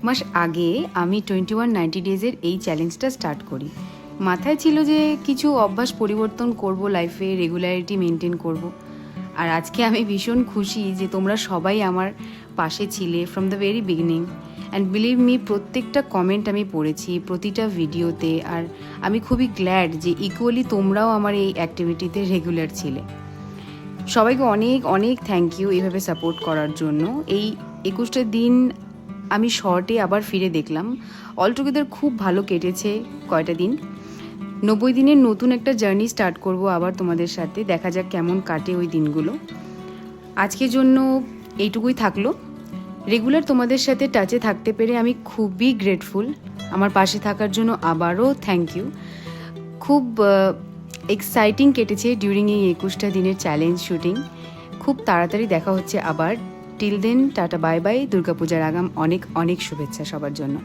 মাস আগে আমি 2190 ডেজের এই চ্যালেঞ্জটা স্টার্ট করি। মাথায় ছিল যে কিছু অভ্যাস পরিবর্তন করব, লাইফে রেগুলারিটি মেনটেন করব। আর আজকে আমি ভীষণ খুশি যে তোমরা সবাই আমার পাশে ছিলে from the very beginning. And believe me, প্রত্যেকটা কমেন্ট আমি পড়েছি প্রতিটা ভিডিওতে। আর আমি খুবই গ্ল্যাড যে ইকুয়ালি তোমরাও আমার এই অ্যাক্টিভিটিতে রেগুলার ছিলে। সবাইকে অনেক অনেক থ্যাংক ইউ এইভাবে সাপোর্ট করার জন্য। এই 21টা দিন আমি শর্টে আবার ফিরে দেখলাম, অলটুগেদার খুব ভালো কেটেছে কয়টা দিন। 90 দিনের নতুন একটা জার্নি স্টার্ট করব আবার তোমাদের সাথে, দেখা যাক কেমন কাটে ওই দিনগুলো। আজকের জন্য এইটুকুই থাকলো। রেগুলার তোমাদের সাথে টাচে থাকতে পেরে আমি খুবই গ্রেটফুল। আমার পাশে থাকার জন্য আবারও থ্যাংক ইউ। খুব এক্সাইটিং কেটেছে ডিউরিং এই 21টা দিনের চ্যালেঞ্জ শুটিং। খুব তাড়াতাড়ি দেখা হচ্ছে আবার। Till then, tata, bye bye. দুর্গাপূজার আগাম অনেক অনেক শুভেচ্ছা সবার জন্য।